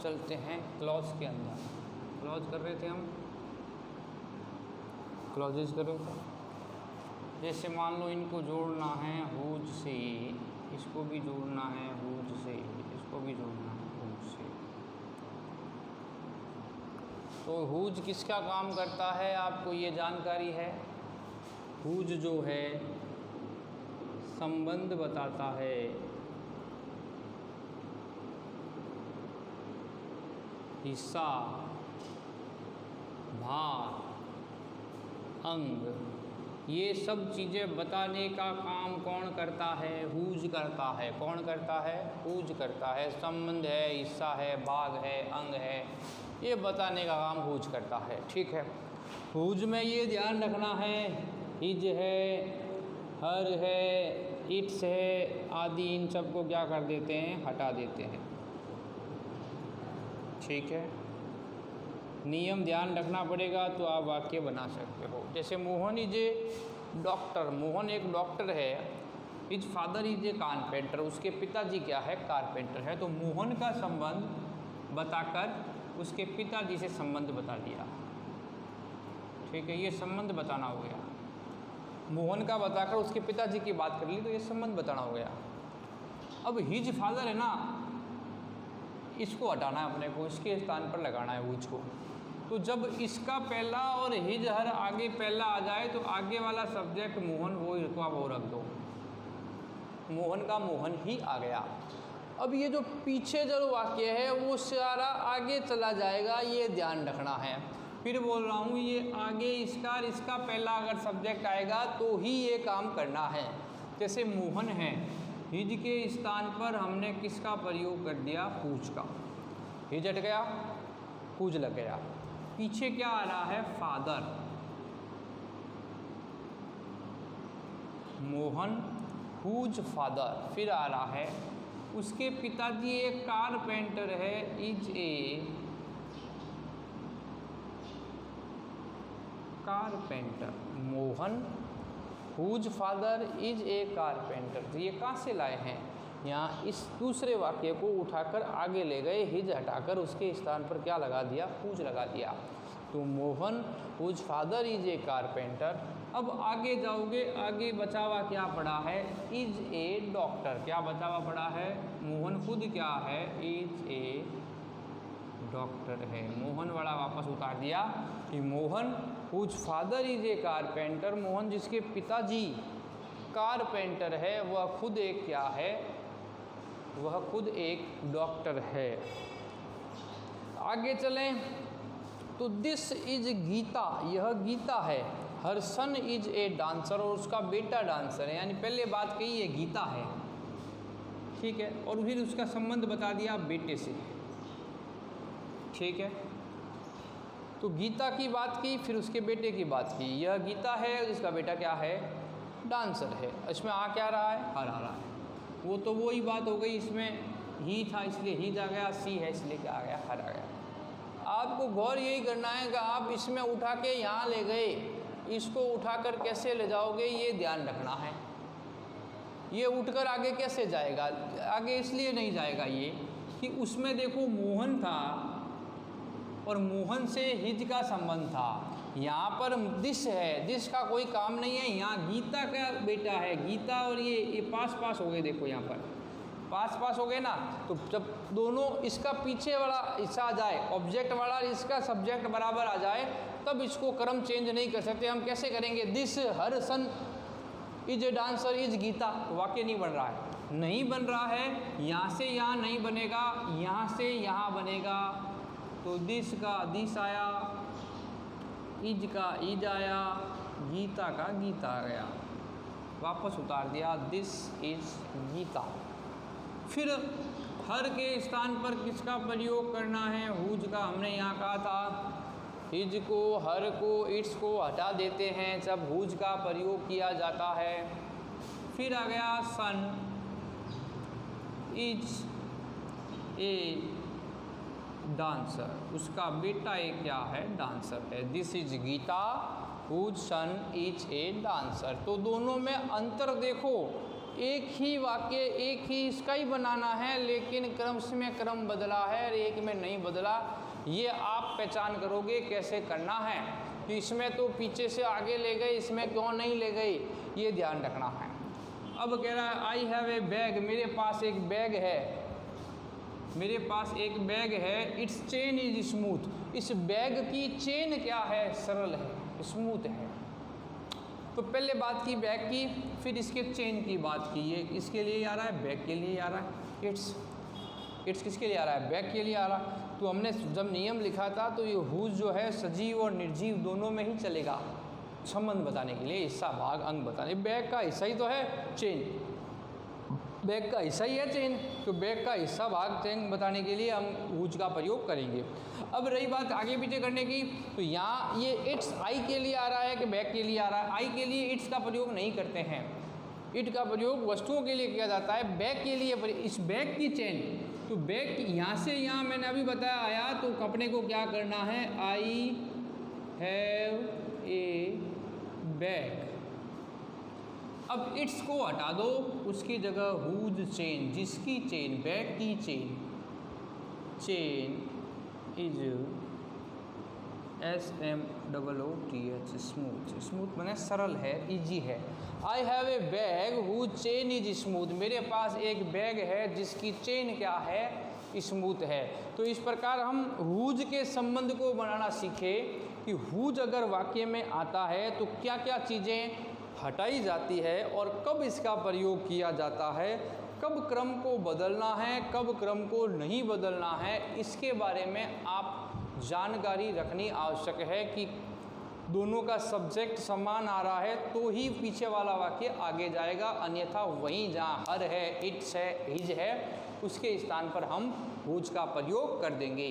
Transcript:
चलते हैं क्लॉज के अंदर। क्लॉज कर रहे थे हम, क्लॉजेज कर रहे थे। जैसे मान लो इनको जोड़ना है हुज से, इसको भी जोड़ना है हुज से, इसको भी जोड़ना है हुज से। तो हुज किसका काम करता है आपको ये जानकारी है। हुज जो है संबंध बताता है हिस्सा, भाग, अंग, ये सब चीज़ें बताने का काम कौन करता है? हुज करता है। कौन करता है? हुज करता है। संबंध है, हिस्सा है, भाग है, अंग है, ये बताने का काम हुज करता है। ठीक है, हुज में ये ध्यान रखना है, हिज है, हर है, इट्स है आदि, इन सबको क्या कर देते हैं? हटा देते हैं। ठीक है, नियम ध्यान रखना पड़ेगा तो आप वाक्य बना सकते हो। जैसे Mohan is a doctor, Mohan एक डॉक्टर है। Is father is a carpenter, उसके पिताजी क्या है? कारपेंटर है। तो मोहन का संबंध बताकर उसके पिताजी से संबंध बता दिया। ठीक है, ये संबंध बताना हो गया। मोहन का बताकर उसके पिताजी की बात कर ली तो ये संबंध बताना हो गया। अब हिज फादर है ना, इसको हटाना है अपने को, इसके स्थान पर लगाना है हुज को। तो जब इसका पहला और हिज हर आगे पहला आ जाए तो आगे वाला सब्जेक्ट मोहन वो रख दो, मोहन का मोहन ही आ गया। अब ये जो पीछे जो वाक्य है वो सारा आगे चला जाएगा, ये ध्यान रखना है। फिर बोल रहा हूँ, ये आगे इसका पहला अगर सब्जेक्ट आएगा तो ही ये काम करना है। जैसे मोहन है, हिज के स्थान पर हमने किसका प्रयोग कर दिया? हुज का। हिज हट गया, हुज लग गया। पीछे क्या आ रहा है? फादर। Mohan whose father. फिर आ रहा है उसके पिताजी एक कारपेंटर है, is a carpenter. Mohan whose father is a carpenter. तो ये कहाँ से लाए हैं? यहाँ इस दूसरे वाक्य को उठाकर आगे ले गए, हिज हटाकर उसके स्थान पर क्या लगा दिया? हुज लगा दिया। तो Mohan whose father is a carpenter. अब आगे जाओगे, आगे बचा हुआ क्या पड़ा है? Is a doctor. क्या बचा हुआ पड़ा है? मोहन खुद क्या है? इज ए डॉक्टर है। मोहन वाला वापस उतार दिया कि Mohan whose father is a carpenter. Mohan जिसके पिताजी कारपेंटर है वह खुद एक क्या है? वह खुद एक डॉक्टर है। आगे चलें तो दिस इज गीता, यह गीता है। हर सन इज ए डांसर, और उसका बेटा डांसर है। यानी पहले बात कही ये गीता है, ठीक है, और फिर उसका संबंध बता दिया बेटे से। ठीक है, तो गीता की बात की, फिर उसके बेटे की बात की। यह गीता है, इसका बेटा क्या है? डांसर है। इसमें आ क्या रहा है? हर आ रहा है। वो तो वही बात हो गई, इसमें ही था इसलिए ही आ गया, सी है इसलिए क्या आ गया? हर आ गया। आपको गौर यही करना है कि आप इसमें उठा के यहाँ ले गए, इसको उठाकर कैसे ले जाओगे ये ध्यान रखना है। ये उठकर आगे कैसे जाएगा? आगे इसलिए नहीं जाएगा ये कि उसमें देखो मोहन था और मोहन से हिज का संबंध था। यहाँ पर दिस है, दिस का कोई काम नहीं है। यहाँ गीता का बेटा है, गीता, और ये पास पास हो गए। देखो यहाँ पर पास पास हो गए ना, तो जब दोनों इसका पीछे वाला हिस्सा आ जाए, ऑब्जेक्ट वाला, इसका सब्जेक्ट बराबर आ जाए, तब इसको क्रम चेंज नहीं कर सकते। हम कैसे करेंगे? This her son is a dancer is Geeta, तो वाक्य नहीं बन रहा है, नहीं बन रहा है। यहाँ से यहाँ नहीं बनेगा, यहाँ से यहाँ बनेगा। तो दिस का दिस आया, इज का इज आया, गीता का गीता आ गया। वापस उतार दिया, दिस इज गीता। फिर हर के स्थान पर किसका प्रयोग करना है? हुज का। हमने यहाँ कहा था हिज को, हर को, इट्स को हटा देते हैं जब हुज का प्रयोग किया जाता है। फिर आ गया सन इज ए डांसर, उसका बेटा एक क्या है? डांसर है। This is Geeta whose son is a dancer. तो दोनों में अंतर देखो, एक ही वाक्य एक ही इसका ही बनाना है, लेकिन क्रम में क्रम बदला है और एक में नहीं बदला। ये आप पहचान करोगे कैसे करना है कि इसमें तो पीछे से आगे ले गए, इसमें क्यों नहीं ले गई, ये ध्यान रखना है। अब कह रहा है आई हैव ए बैग, मेरे पास एक बैग है, मेरे पास एक बैग है। इट्स चेन इज स्मूथ, इस बैग की चेन क्या है, सरल है, स्मूथ है। तो पहले बात की बैग की, फिर इसके चेन की बात की। ये इसके लिए आ रहा है, बैग के लिए आ रहा है। इट्स किसके लिए आ रहा है, बैग के लिए आ रहा है। तो हमने जब नियम लिखा था तो ये हुज जो है सजीव और निर्जीव दोनों में ही चलेगा, संबंध बताने के लिए, हिस्सा भाग अंग बताने। बैग का हिस्सा ही तो है चेन, बैग का हिस्सा ही है चेन, तो बैग का हिस्सा भाग चेन बताने के लिए हम हुज का प्रयोग करेंगे। अब रही बात आगे पीछे करने की, तो यहाँ ये इट्स आई के लिए आ रहा है कि बैग के लिए आ रहा है। आई के लिए इट्स का प्रयोग नहीं करते हैं, इट का प्रयोग वस्तुओं के लिए किया जाता है। बैग के लिए इस बैग की चेन, तो बैग यहाँ से यहाँ मैंने अभी बताया आया, तो कपड़े को क्या करना है, आई हैव ए बैग। अब इट्स को हटा दो, उसकी जगह हुज चेन, जिसकी चेन, बैग की chain, chain is SMOOTH, smooth, smooth माने सरल है, इजी है। I have a bag whose chain is smooth, मेरे पास एक बैग है जिसकी चेन क्या है, स्मूथ है। तो इस प्रकार हम हुज के संबंध को बनाना सीखे कि हुज अगर वाक्य में आता है तो क्या क्या चीज़ें हटाई जाती है और कब इसका प्रयोग किया जाता है, कब क्रम को बदलना है, कब क्रम को नहीं बदलना है, इसके बारे में आप जानकारी रखनी आवश्यक है कि दोनों का सब्जेक्ट समान आ रहा है तो ही पीछे वाला वाक्य आगे जाएगा, अन्यथा वहीं जहाँ हर है, इट्स है, हिज है, उसके स्थान पर हम हुज का प्रयोग कर देंगे।